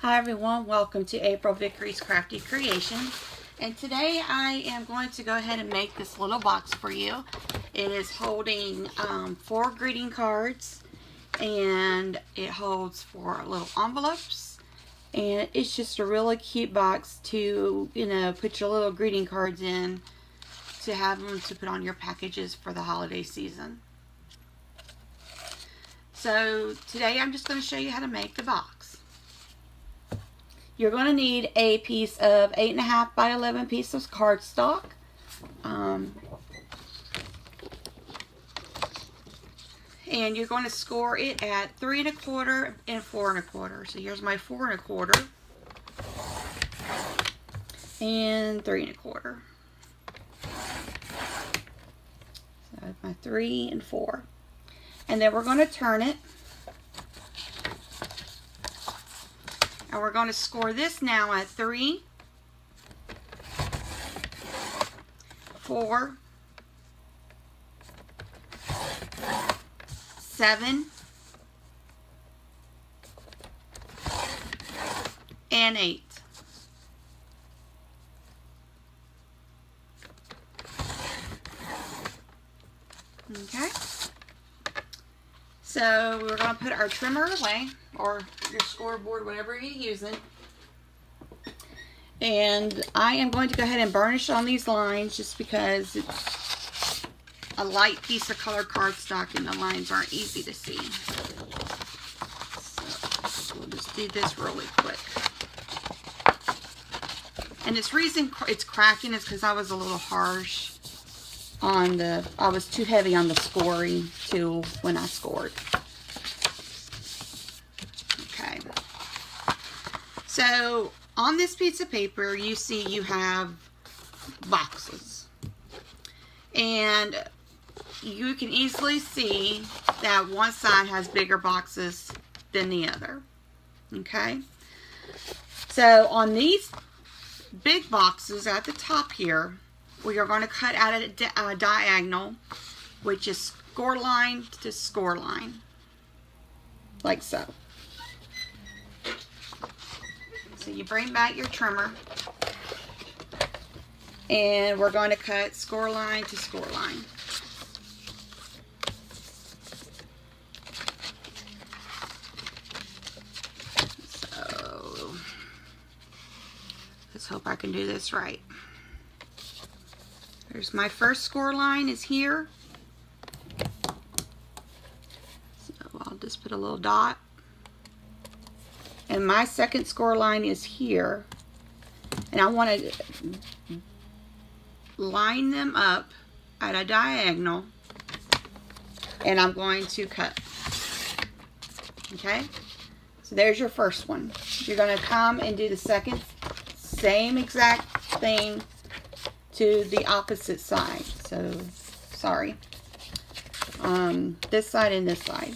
Hi everyone, welcome to April Vickery's Crafty Creations. And today I am going to go ahead and make this little box for you. It is holding 4 greeting cards, and it holds 4 little envelopes. And it's just a really cute box to, put your little greeting cards in, to have them to put on your packages for the holiday season. So today I'm just going to show you how to make the box. You're going to need a piece of 8.5 by 11 piece of cardstock. And you're going to score it at 3 1/4 and 4 1/4. So here's my 4 1/4 and 3 1/4. So my 3 and 4. And then we're going to turn it. And we're going to score this now at 3, 4, 7, and 8. Okay. So we're going to put our trimmer away, or your scoreboard, whatever you're using. And I am going to go ahead and burnish on these lines just because it's a light piece of colored cardstock and the lines aren't easy to see. So we'll just do this really quick. And this reason it's cracking is because I was a little harsh on I was too heavy on the scoring tool when I scored. Okay. So on this piece of paper, you see you have boxes. And you can easily see that one side has bigger boxes than the other. Okay. So on these big boxes at the top here, we are going to cut out a diagonal, which is score line to score line, like so. So you bring back your trimmer, and we're going to cut score line to score line. So let's hope I can do this right. There's my first score line is here. So I'll just put a little dot. And my second score line is here. And I want to line them up at a diagonal. And I'm going to cut. Okay? So there's your first one. You're going to come and do the second, same exact thing to the opposite side. So, sorry. This side and this side.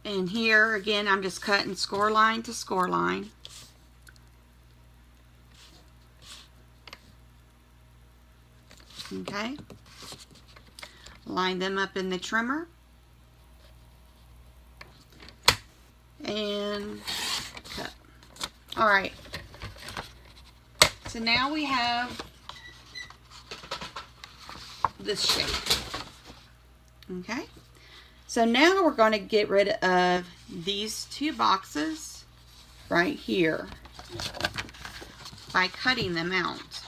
And here, again, I'm just cutting score line to score line. Okay. Line them up in the trimmer. And cut. Alright. So now we have this shape. Okay. So now we're going to get rid of these 2 boxes right here by cutting them out.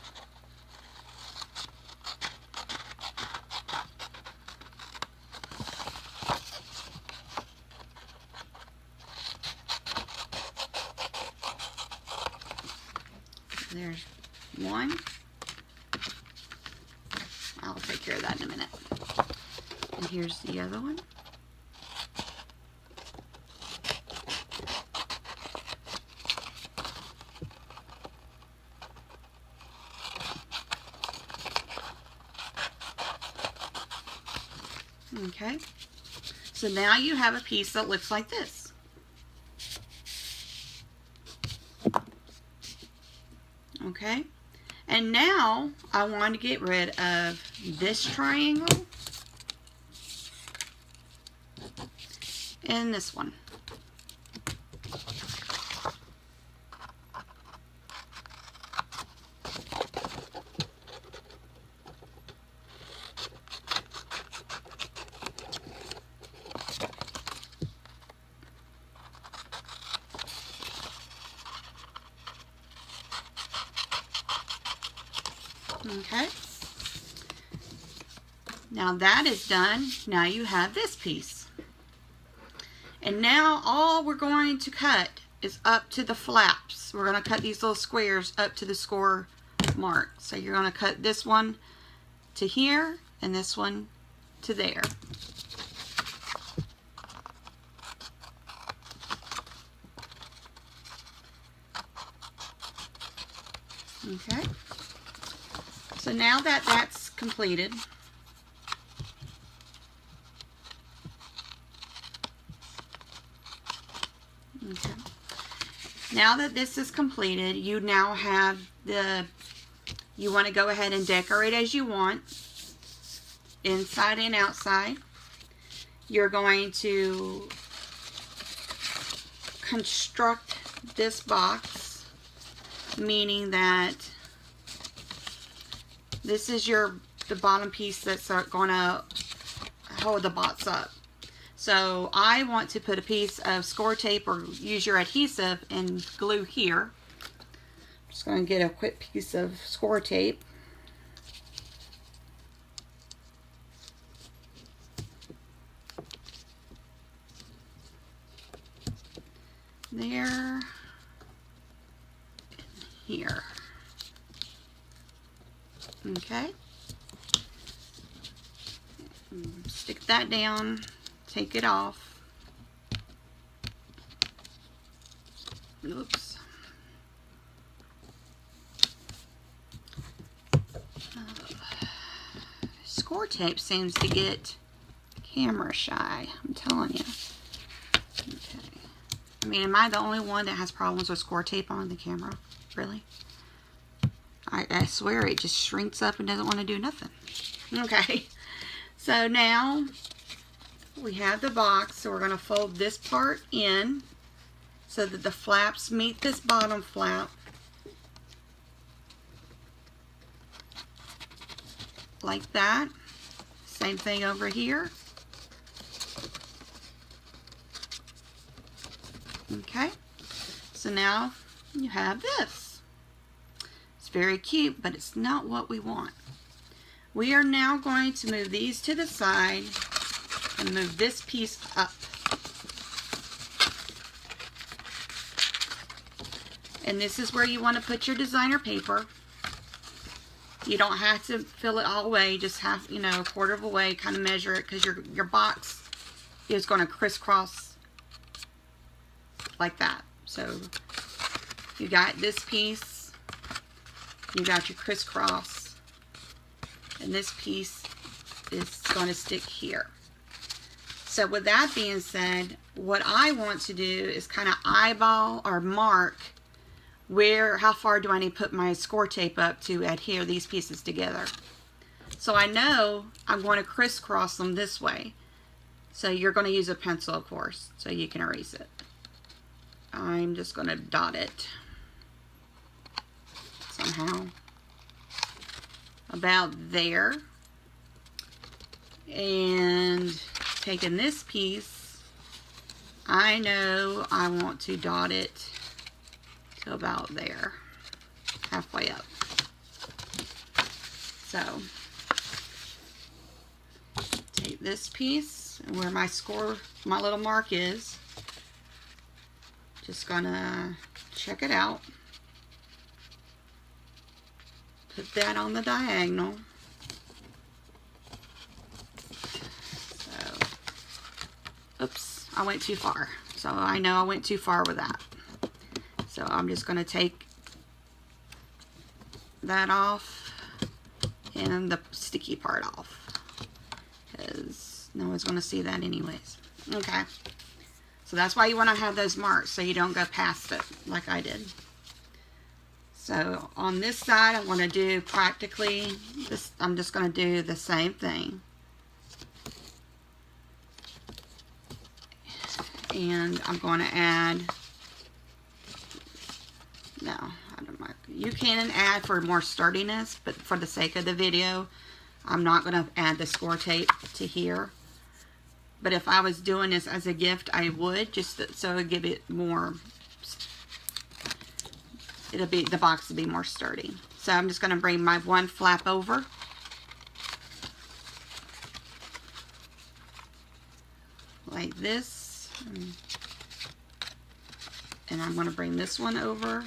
There's one. I'll take care of that in a minute. And here's the other one. Okay. So now you have a piece that looks like this. Okay. And now I want to get rid of this triangle and this one. Okay. Now that is done. Now you have this piece. And now all we're going to cut is up to the flaps. We're going to cut these little squares up to the score mark. So you're going to cut this one to here and this one to there. Okay. So now that that's completed, okay. Now that this is completed, you now have you want to go ahead and decorate as you want, inside and outside. You're going to construct this box, meaning that this is the bottom piece that's going to hold the box up. So I want to put a piece of score tape or use your adhesive and glue here. I'm just going to get a quick piece of score tape. There. Here. Okay. Stick that down. Take it off. Oops. Score tape seems to get camera shy, I'm telling you. Okay. I mean, am I the only one that has problems with score tape on the camera? Really? I swear it just shrinks up and doesn't want to do nothing. Okay. So now we have the box, so we're going to fold this part in so that the flaps meet this bottom flap. Like that. Same thing over here. Okay. So now you have this. It's very cute, but it's not what we want. We are now going to move these to the side and move this piece up. And this is where you want to put your designer paper. You don't have to fill it all the way, just half, you know, a quarter of a way, kind of measure it, because your box is going to crisscross like that. So you got this piece, you got your crisscross, and this piece is going to stick here. So with that being said, what I want to do is kind of eyeball or mark how far do I need to put my score tape up to adhere these pieces together. So I know I'm going to crisscross them this way. So you're going to use a pencil, of course, so you can erase it. I'm just going to dot it somehow about there. And taking this piece, I know I want to dot it to about there, halfway up. So take this piece and where my little mark is, just gonna check it out, put that on the diagonal. So, oops, I went too far. So I know I went too far with that. So I'm just going to take that off and the sticky part off, because no one's going to see that anyways. Okay. So that's why you want to have those marks, so you don't go past it like I did. So on this side, I'm going to do practically this. I'm just going to do the same thing. And I'm going to add can add for more sturdiness, but for the sake of the video, I'm not going to add the score tape to here. But if I was doing this as a gift, I would, just so it would give it more, the box will be more sturdy. So I'm just going to bring my one flap over. Like this. And I'm going to bring this one over.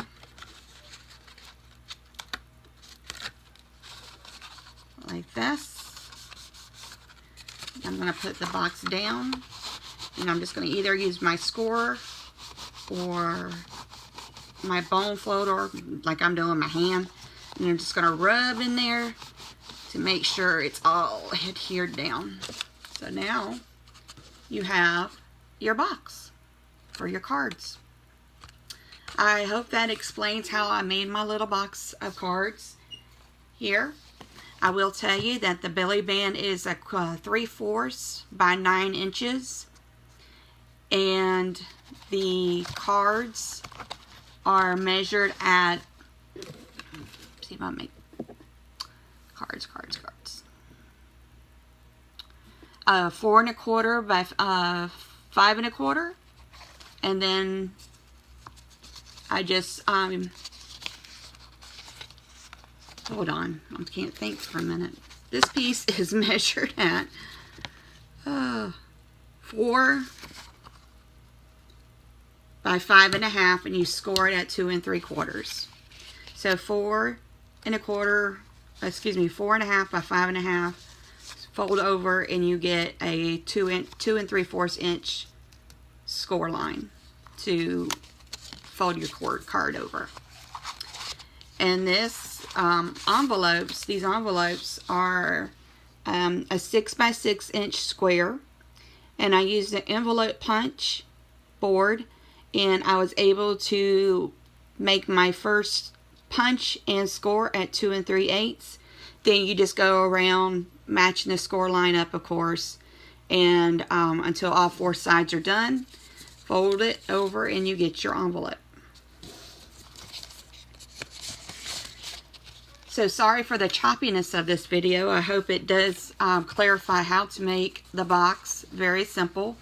Like this. I'm going to put the box down, and I'm just going to either use my score or my bone floater, like I'm doing my hand, and I'm just going to rub in there to make sure it's all adhered down. So now you have your box for your cards. I hope that explains how I made my little box of cards here. I will tell you that the belly band is a 3/4 by 9 inches, and the cards are measured at, see if I make cards. 4 1/4 by 5 1/4, and then I just hold on, I can't think for a minute. This piece is measured at 4 by 5 1/2, and you score it at 2 3/4. So 4 1/4, 4 1/2 by 5 1/2. Fold over, and you get a 2 3/4 inch score line to fold your card over. And this these envelopes are a 6 by 6 inch square, and I used an envelope punch board, and I was able to make my first punch and score at 2 3/8. Then you just go around matching the score line up, of course, and until all 4 sides are done. Fold it over, and you get your envelope. So sorry for the choppiness of this video. I hope it does clarify how to make the box. Very simple.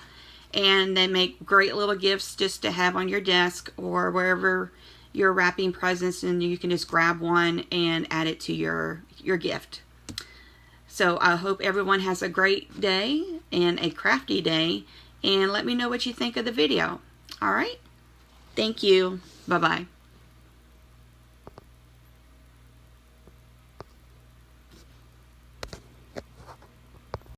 And they make great little gifts just to have on your desk or wherever you're wrapping presents, and you can just grab one and add it to your gift. So I hope everyone has a great day and a crafty day, and let me know what you think of the video. All right? Thank you. Bye-bye.